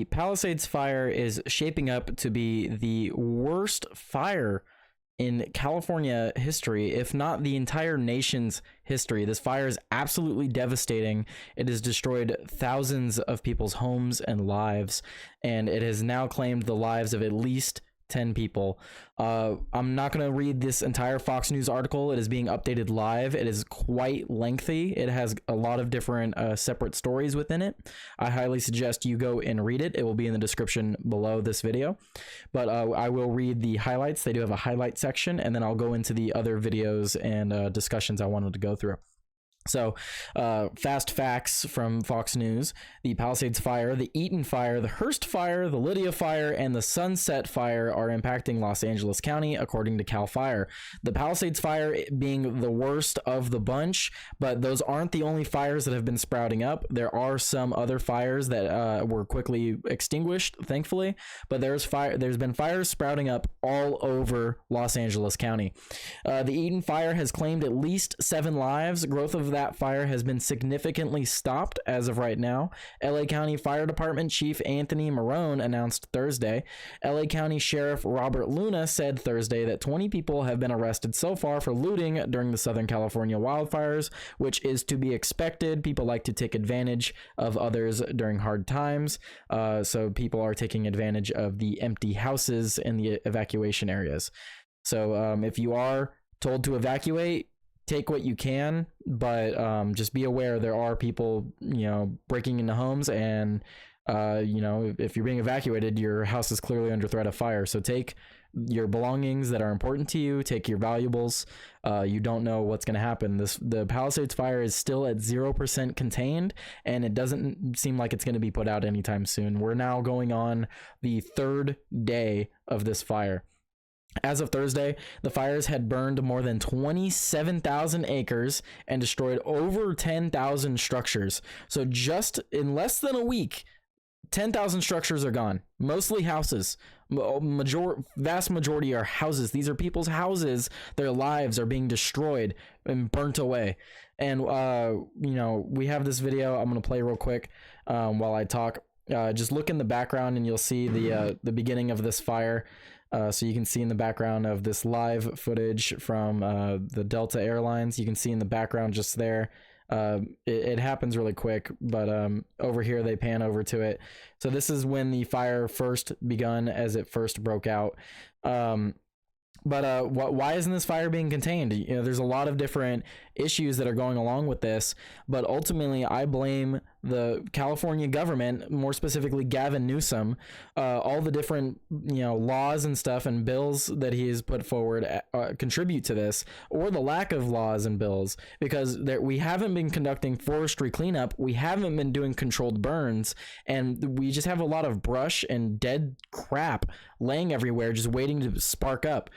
the Palisades fire is shaping up to be the worst fire in California history, if not the entire nation's history. This fire is absolutely devastating. It has destroyed thousands of people's homes and lives, and it has now claimed the lives of at least 10 people. I'm not going to read this entire Fox News article. It is being updated live. It is quite lengthy. It has a lot of different separate stories within it. I highly suggest you go and read it. It will be in the description below this video, but I will read the highlights. They do have a highlight section, and then I'll go into the other videos and discussions I wanted to go through. So, fast facts from Fox News: the Palisades fire, the Eaton fire, the Hearst fire, the Lydia fire, and the Sunset fire are impacting Los Angeles County, according to CAL FIRE. The Palisades fire being the worst of the bunch, but those aren't the only fires that have been sprouting up. There are some other fires that were quickly extinguished, thankfully, but there's been fires sprouting up all over Los Angeles County. The Eaton fire has claimed at least 7 lives. Growth of that fire has been significantly stopped as of right now. LA County Fire Department Chief Anthony Marone announced Thursday. LA County Sheriff Robert Luna said Thursday that 20 people have been arrested so far for looting during the Southern California wildfires, which is to be expected. People like to take advantage of others during hard times, so people are taking advantage of the empty houses in the evacuation areas. So if you are told to evacuate, take what you can, but just be aware there are people, breaking into homes, and if you're being evacuated, your house is clearly under threat of fire. So take your belongings that are important to you, take your valuables. You don't know what's going to happen. The Palisades fire is still at 0% contained, and it doesn't seem like it's going to be put out anytime soon. We're now going on the 3rd day of this fire. As of Thursday, the fires had burned more than 27,000 acres and destroyed over 10,000 structures. So just in less than a week, 10,000 structures are gone. Mostly houses. Vast majority are houses. These are people's houses. Their lives are being destroyed and burnt away. And, we have this video I'm going to play real quick while I talk. Just look in the background and you'll see the beginning of this fire. So you can see in the background of this live footage from the Delta Airlines, you can see in the background just there. It happens really quick, but over here they pan over to it. So this is when the fire first begun, as it first broke out. But why isn't this fire being contained? There's a lot of different issues that are going along with this, but ultimately I blame the California government, more specifically Gavin Newsom, all the different laws and stuff and bills that he has put forward contribute to this, or the lack of laws and bills, because we haven't been conducting forestry cleanup, we haven't been doing controlled burns, and we just have a lot of brush and dead crap laying everywhere just waiting to spark up.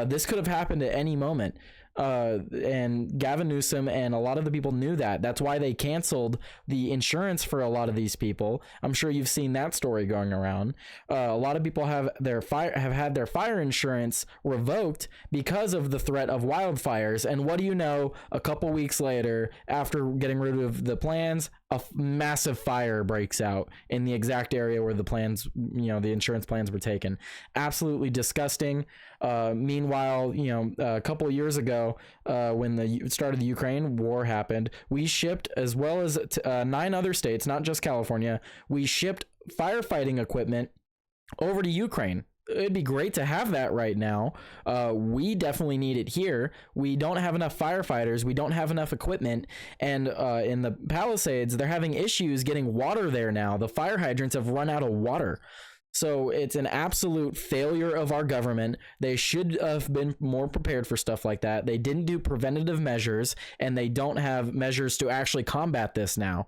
This could have happened at any moment. And Gavin Newsom and a lot of the people knew that. That's why they canceled the insurance for a lot of these people. I'm sure you've seen that story going around. A lot of people have had their fire insurance revoked because of the threat of wildfires. And what do you know? A couple weeks later, after getting rid of the plans, a massive fire breaks out in the exact area where the plans, the insurance plans were taken. Absolutely disgusting. Meanwhile, a couple of years ago, when the start of the Ukraine war happened, we shipped, as well as 9 other states, not just California, we shipped firefighting equipment over to Ukraine. It'd be great to have that right now. We definitely need it here. We don't have enough firefighters. We don't have enough equipment. And in the Palisades, they're having issues getting water there now. The fire hydrants have run out of water. So it's an absolute failure of our government. They should have been more prepared for stuff like that. They didn't do preventative measures, and they don't have measures to actually combat this now.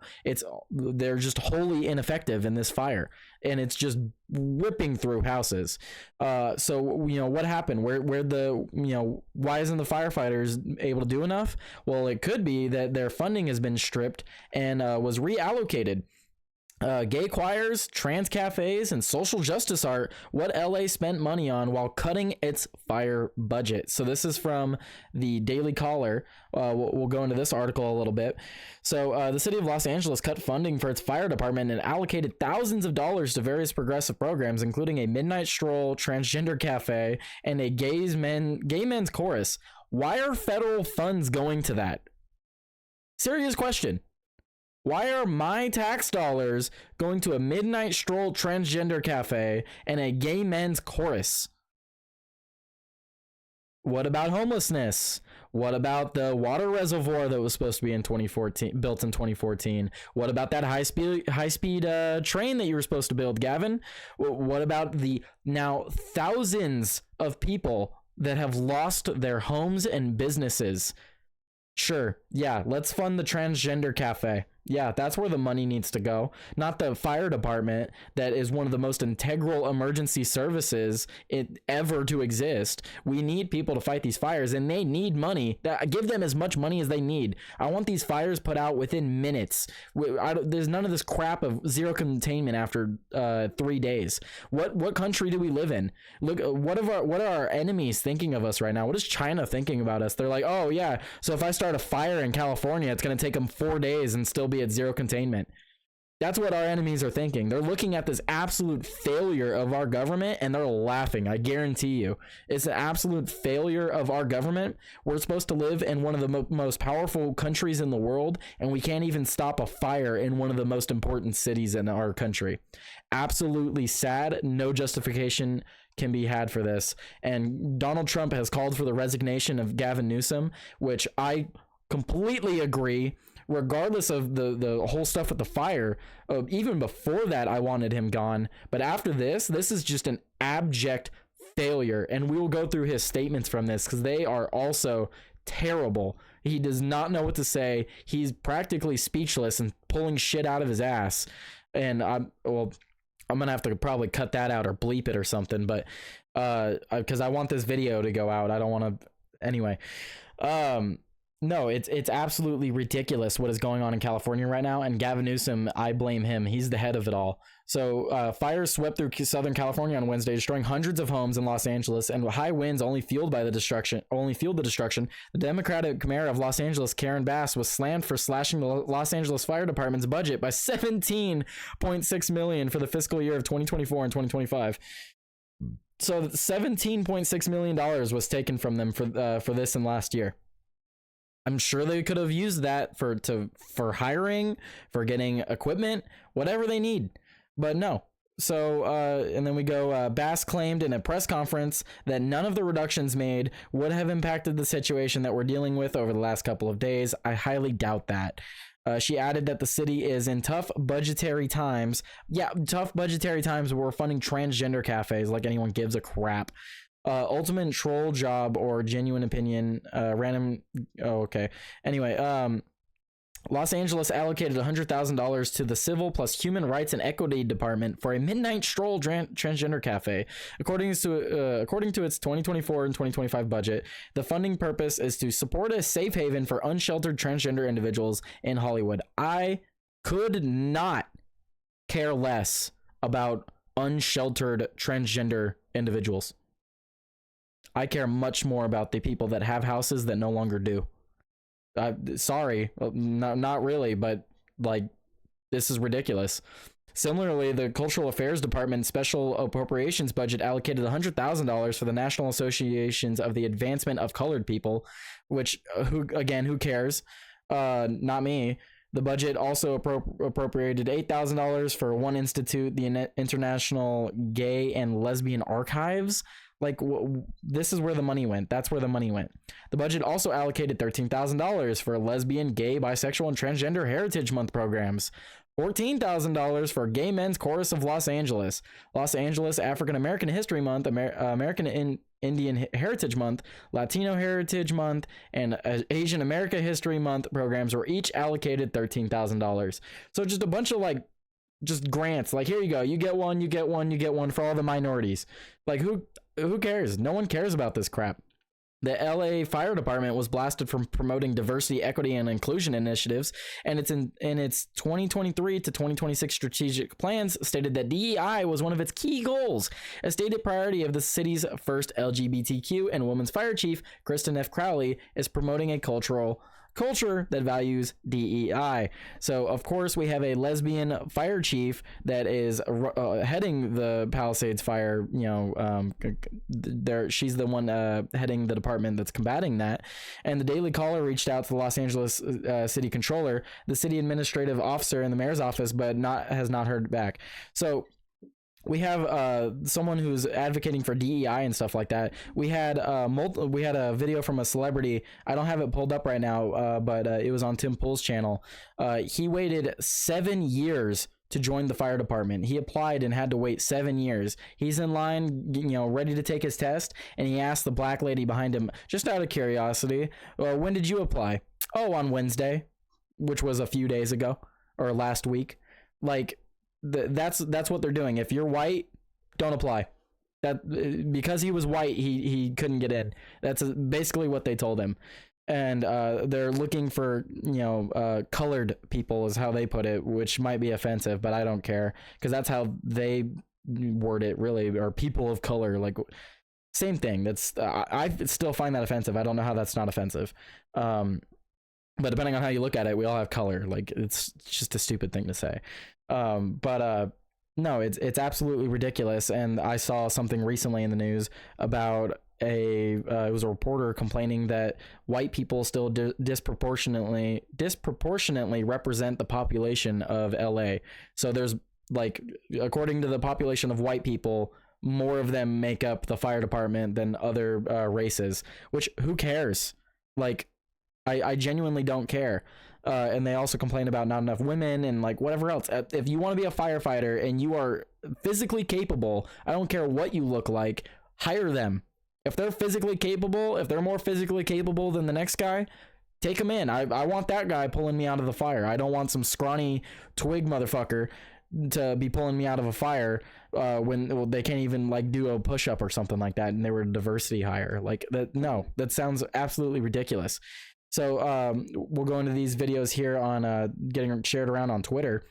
They're just wholly ineffective in this fire, and it's just ripping through houses. So what happened? Why isn't the firefighters able to do enough? Well, it could be that their funding has been stripped and was reallocated. Gay choirs, trans cafes, and social justice art, what LA spent money on while cutting its fire budget. So this is from the Daily Caller. We'll go into this article a little bit. So the city of Los Angeles cut funding for its fire department and allocated thousands of dollars to various progressive programs, including a midnight stroll, transgender cafe, and a gay men's chorus. Why are federal funds going to that? Serious question. Why are my tax dollars going to a midnight stroll, transgender cafe, and a gay men's chorus? What about homelessness? What about the water reservoir that was supposed to be in 2014, built in 2014? What about that high speed train that you were supposed to build, Gavin? What about the now thousands of people that have lost their homes and businesses? Sure, yeah, let's fund the transgender cafe. Yeah, that's where the money needs to go, not the fire department that is one of the most integral emergency services ever to exist. We need people to fight these fires, and they need money. Give them as much money as they need. I want these fires put out within minutes. There's none of this crap of zero containment after 3 days. What country do we live in? Look, what are our enemies thinking of us right now? What is China thinking about us? They're like, oh yeah, so if I start a fire in California, it's going to take them 4 days and still be at zero containment. That's what our enemies are thinking. They're looking at this absolute failure of our government and they're laughing. I guarantee you. It's an absolute failure of our government. We're supposed to live in one of the most powerful countries in the world, and we can't even stop a fire in one of the most important cities in our country. Absolutely sad. No justification can be had for this. And Donald Trump has called for the resignation of Gavin Newsom, which I completely agree. Regardless of the whole stuff with the fire, even before that, I wanted him gone. But after this is just an abject failure. And we will go through his statements from this because they are also terrible. He does not know what to say. He's practically speechless and pulling shit out of his ass. And I'm going to have to probably cut that out or bleep it or something. But because I want this video to go out. I don't want to. Anyway. No, it's absolutely ridiculous what is going on in California right now, and Gavin Newsom, I blame him. He's the head of it all. So fires swept through Southern California on Wednesday, destroying hundreds of homes in Los Angeles, and high winds only fueled the destruction. The Democratic mayor of Los Angeles, Karen Bass, was slammed for slashing the Los Angeles Fire Department's budget by $17.6 million for the fiscal year of 2024 and 2025. So $17.6 million was taken from them for this and last year. I'm sure they could have used that for hiring, for getting equipment, whatever they need, but no. So, and then we go, Bass claimed in a press conference that none of the reductions made would have impacted the situation that we're dealing with over the last couple of days. I highly doubt that. She added that the city is in tough budgetary times. Yeah, tough budgetary times where we're funding transgender cafes like anyone gives a crap. Ultimate troll job or genuine opinion, random. Oh, okay. Anyway, Los Angeles allocated $100,000 to the Civil plus Human Rights and Equity Department for a midnight stroll transgender cafe. According to its 2024 and 2025 budget, the funding purpose is to support a safe haven for unsheltered transgender individuals in Hollywood. I could not care less about unsheltered transgender individuals. I care much more about the people that have houses that no longer do. Sorry, not really, but like, this is ridiculous. Similarly, the Cultural Affairs Department special appropriations budget allocated $100,000 for the National Associations of the Advancement of Colored People, which, who cares? Not me. The budget also appropriated $8,000 for one institute, the International Gay and Lesbian Archives. Like, this is where the money went. That's where the money went. The budget also allocated $13,000 for lesbian, gay, bisexual, and transgender Heritage Month programs. $14,000 for Gay Men's Chorus of Los Angeles. Los Angeles African American History Month, American Indian Heritage Month, Latino Heritage Month, and Asian America History Month programs were each allocated $13,000. So just a bunch of just grants. Like, here you go. You get one, you get one, you get one for all the minorities. Like, who cares? No one cares about this crap. The LA Fire Department was blasted from promoting diversity, equity, and inclusion initiatives, and it's in its 2023 to 2026 strategic plans stated that DEI was one of its key goals. A stated priority of the city's first LGBTQ and women's fire chief, Kristen F. Crowley, is promoting a culture that values DEI. So of course we have a lesbian fire chief that is heading the Palisades fire. She's the one heading the department that's combating that. And the Daily Caller reached out to the Los Angeles city controller, the city administrative officer, and the mayor's office, but has not heard back. So we have someone who's advocating for DEI and stuff like that. We had a video from a celebrity. I don't have it pulled up right now, but it was on Tim Pool's channel. He waited 7 years to join the fire department. He applied and had to wait 7 years. He's in line, ready to take his test, and he asked the black lady behind him, just out of curiosity, when did you apply? Oh, on Wednesday, which was a few days ago or last week. Like, that's what they're doing. If you're white, don't apply. That because he was white, he couldn't get in. That's basically what they told him. And they're looking for colored people, is how they put it, which might be offensive, but I don't care, because that's how they word it, really. Or people of color, like, same thing. That's I still find that offensive. I don't know how that's not offensive. But depending on how you look at it, we all have color. Like, it's just a stupid thing to say. No, it's absolutely ridiculous. And I saw something recently in the news about it was a reporter complaining that white people still disproportionately represent the population of LA. So there's, like, according to the population of white people, more of them make up the fire department than other races, which, who cares? Like, I genuinely don't care. And they also complain about not enough women and, like, whatever else. If you want to be a firefighter and you are physically capable, I don't care what you look like, hire them. If they're physically capable, if they're more physically capable than the next guy, take them in. I want that guy pulling me out of the fire. I don't want some scrawny twig motherfucker to be pulling me out of a fire when they can't even, like, do a push-up or something like that, and they were a diversity hire. Like, that. No, that sounds absolutely ridiculous. So we'll go into these videos here on getting shared around on Twitter.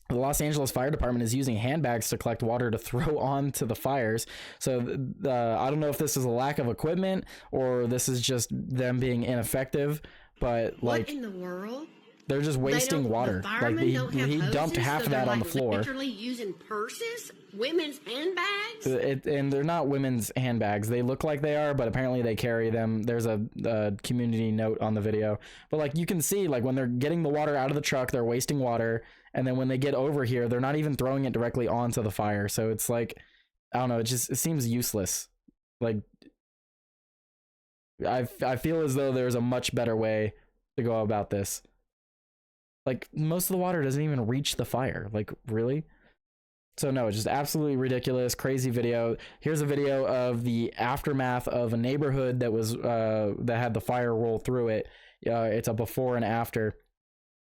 The Los Angeles Fire Department is using handbags to collect water to throw onto the fires. So I don't know if this is a lack of equipment or this is just them being ineffective, but, like, what in the world? They're just wasting water. Like, he dumped half of that on the floor. Literally using purses, women's handbags. And they're not women's handbags. They look like they are, but apparently they carry them. There's a community note on the video. But, like, you can see, like, when they're getting the water out of the truck, they're wasting water. And then when they get over here, they're not even throwing it directly onto the fire. So it's like, I don't know. It seems useless. Like, I feel as though there's a much better way to go about this. Like, most of the water doesn't even reach the fire. Like, really? So no, it's just absolutely ridiculous, crazy video. Here's a video of the aftermath of a neighborhood that was that had the fire roll through it. It's a before and after.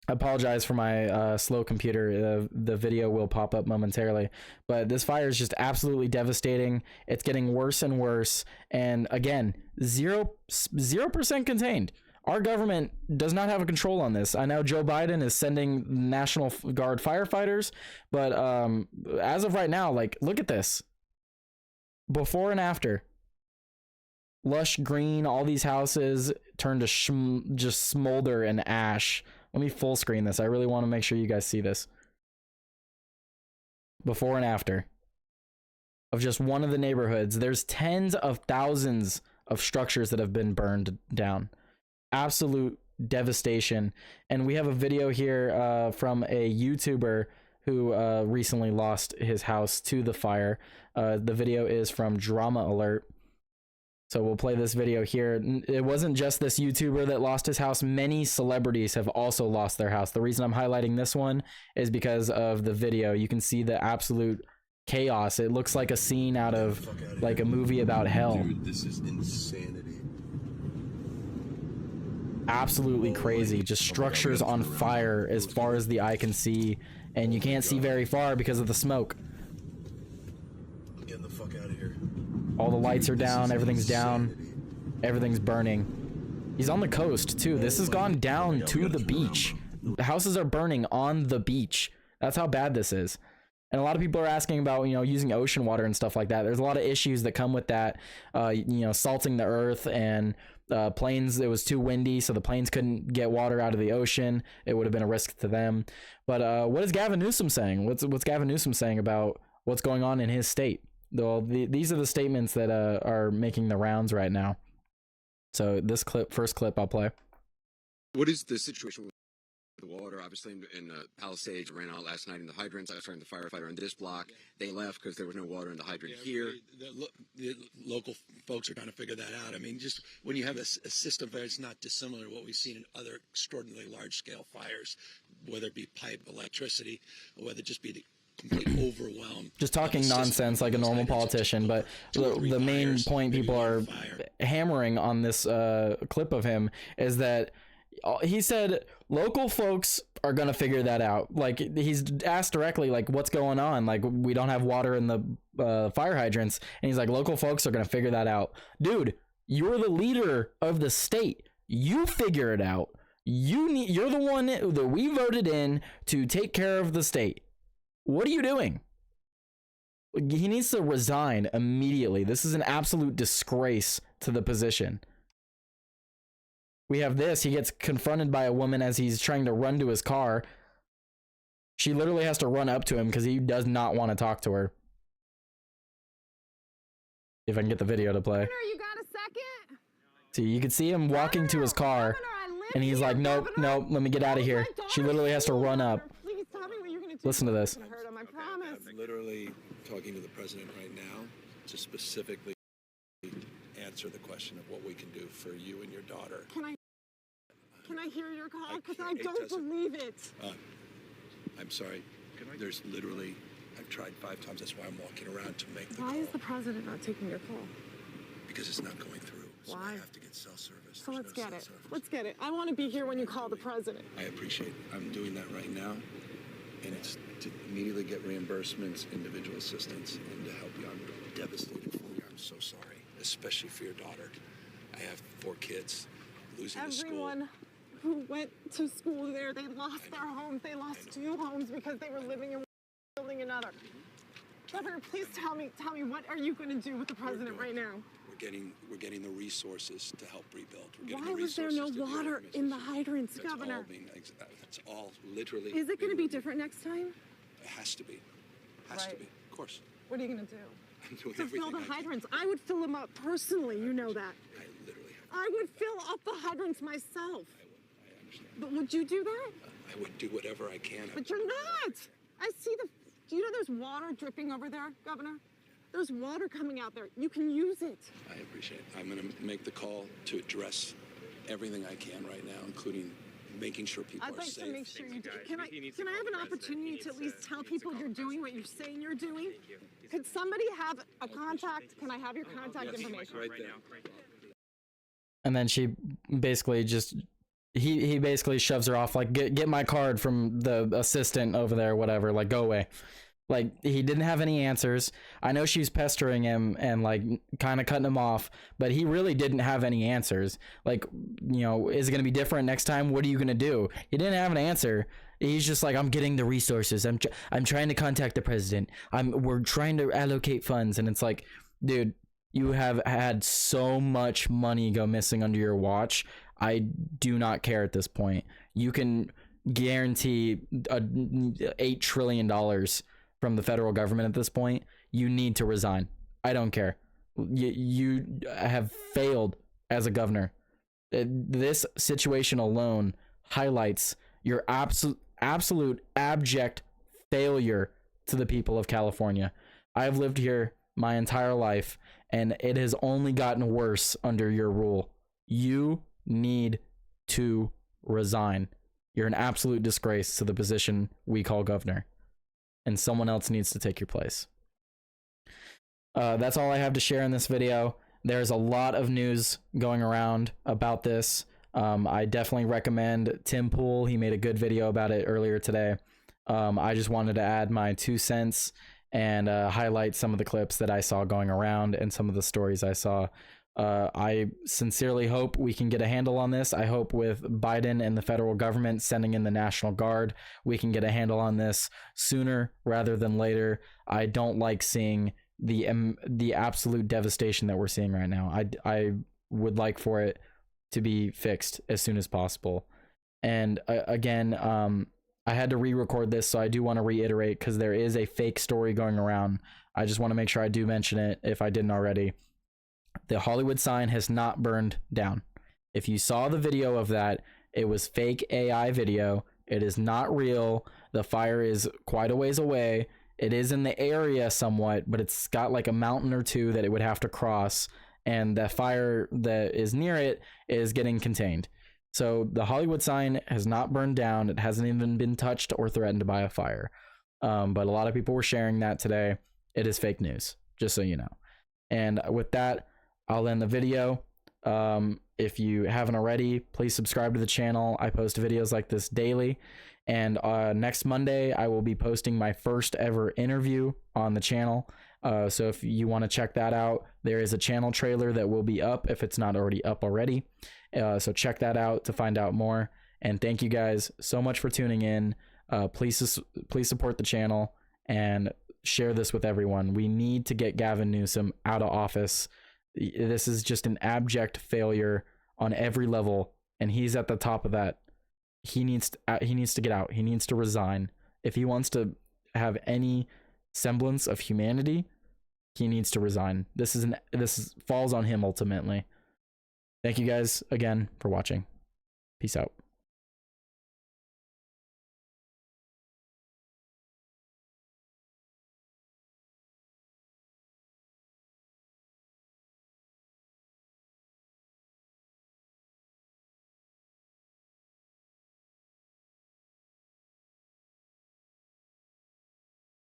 I apologize for my slow computer. The video will pop up momentarily, but this fire is just absolutely devastating. It's getting worse and worse, and again, 0% contained. Our government does not have a control on this. I know Joe Biden is sending National Guard firefighters, but as of right now, like, look at this. Before and after. Lush green, all these houses turn to just smolder and ash. Let me full screen this. I really want to make sure you guys see this. Before and after. Of just one of the neighborhoods. There's tens of thousands of structures that have been burned down. Absolute devastation. And we have a video here from a YouTuber who recently lost his house to the fire. The video is from Drama Alert. So we'll play this video here. It wasn't just this YouTuber that lost his house. Many celebrities have also lost their house. The reason I'm highlighting this one is because of the video. You can see the absolute chaos. It looks like a scene out of, like, a movie about hell. Dude, this is insanity. Absolutely crazy. Just structures on fire as far as the eye can see, and you can't see very far because of the smoke. I'm getting the fuck out of here. All the lights are down, everything's down, everything's burning. He's on the coast too. This has gone down to the beach. The houses are burning on the beach. That's how bad this is. And a lot of people are asking about, you know, using ocean water and stuff like that. There's a lot of issues that come with that, you know, salting the earth, and planes, it was too windy, so the planes couldn't get water out of the ocean. It would have been a risk to them. But what is Gavin Newsom saying? What's Gavin Newsom saying about what's going on in his state? Well, these are the statements that are making the rounds right now. So this first clip I'll play. What is the situation with the water? Obviously, in Palisades, ran out last night in the hydrants. I was talking to the firefighter in this block. They left because there was no water in the hydrant here. The local folks are trying to figure that out. I mean, just when you have a system that's not dissimilar to what we've seen in other extraordinarily large-scale fires, whether it be pipe, electricity, or whether it just be the complete overwhelm. Just talking nonsense like a normal politician, but the main point people are hammering on this clip of him is that he said local folks are gonna figure that out. Like, he's asked directly, like, what's going on? Like, we don't have water in the fire hydrants, and he's like, local folks are gonna figure that out. Dude, you're the leader of the state. You figure it out. You're the one that we voted in to take care of the state. What are you doing? He needs to resign immediately. This is an absolute disgrace to the position. We have this. He gets confronted by a woman as he's trying to run to his car. She literally has to run up to him because he does not want to talk to her. If I can get the video to play. Governor, you got a second? See, you can see him walking to his car, and he's like, nope, nope, let me get out of here. She literally has to run up. Please tell me what you're gonna do. Listen to this. I promise. I'm literally talking to the president right now to specifically answer the question of what we can do for you and your daughter. Can I hear your call? Because I don't believe it. I'm sorry. There's literally, I've tried 5 times. That's why I'm walking around to make the call. Why is the president not taking your call? Because it's not going through. So Why? I have to get cell service. So let's get it. Let's get it. I want to be here when you call the president. I appreciate it. I'm doing that right now. And it's to immediately get reimbursements, individual assistance, and to help you. I'm devastated for you. I'm so sorry, especially for your daughter. I have 4 kids, losing the school. Everyone who went to school there, they lost their homes. They lost 2 homes because they were living in one building another. Governor, please tell me, what are you going to do with the president right now? We're getting the resources to help rebuild. Why was there no water in the hydrants, Governor? That's all literally. Is it going to be different next time? It has to be. Has to be. Of course. What are you going to do? I'm doing To everything fill the I can. hydrants. I would fill them up personally. You know that. I literally have. I would fill up the hydrants myself. I understand. But would you do that? I would do whatever I can. But you're not. I see the. Do you know there's water dripping over there, Governor? There's water coming out there. You can use it. I appreciate it. I'm going to make the call to address everything I can right now, including making sure people I'd are like safe. to make sure you do. Can I have an opportunity to at least tell people you're doing what you're saying you're doing? Could somebody have a contact? Can I have your contact information? Right there. And then she basically just he basically shoves her off, like, get my card from the assistant over there, whatever, like, go away. Like, he didn't have any answers. I know she's pestering him and, like, kind of cutting him off, but he really didn't have any answers. Like, you know, is it going to be different next time? What are you going to do? He didn't have an answer. He's just like, I'm getting the resources. I'm trying to contact the president. We're trying to allocate funds. And it's like, dude, you have had so much money go missing under your watch. I do not care at this point. You can guarantee $8 trillion from the federal government at this point. You need to resign. I don't care. You have failed as a governor. This situation alone highlights your absolute abject failure to the people of California. I've lived here my entire life, and it has only gotten worse under your rule. You need to resign. You're an absolute disgrace to the position we call governor, and someone else needs to take your place. That's all I have to share in this video. There's a lot of news going around about this. I definitely recommend Tim Pool. He made a good video about it earlier today. I just wanted to add my 2 cents and highlight some of the clips that I saw going around and some of the stories I saw. I sincerely hope we can get a handle on this. I hope with Biden and the federal government sending in the National Guard, we can get a handle on this sooner rather than later. I don't like seeing the absolute devastation that we're seeing right now. I would like for it to be fixed as soon as possible. And again, I had to re-record this, so I do want to reiterate because there is a fake story going around. I just want to make sure I do mention it if I didn't already. The Hollywood sign has not burned down. If you saw the video of that, it was fake AI video. It is not real. The fire is quite a ways away. It is in the area somewhat, but it's got like a mountain or two that it would have to cross, and the fire that is near it is getting contained. So the Hollywood sign has not burned down. It hasn't even been touched or threatened by a fire. But a lot of people were sharing that today. It is fake news, just so you know. And with that, I'll end the video. If you haven't already, please subscribe to the channel. I post videos like this daily. And next Monday, I will be posting my first ever interview on the channel. So if you want to check that out, there is a channel trailer that will be up if it's not already up already. So check that out to find out more. And thank you guys so much for tuning in. Please support the channel and share this with everyone. We need to get Gavin Newsom out of office. This is just an abject failure on every level, and he's at the top of that. He needs to get out. He needs to resign. If he wants to have any semblance of humanity, he needs to resign. This falls on him ultimately. Thank you guys again for watching. Peace out.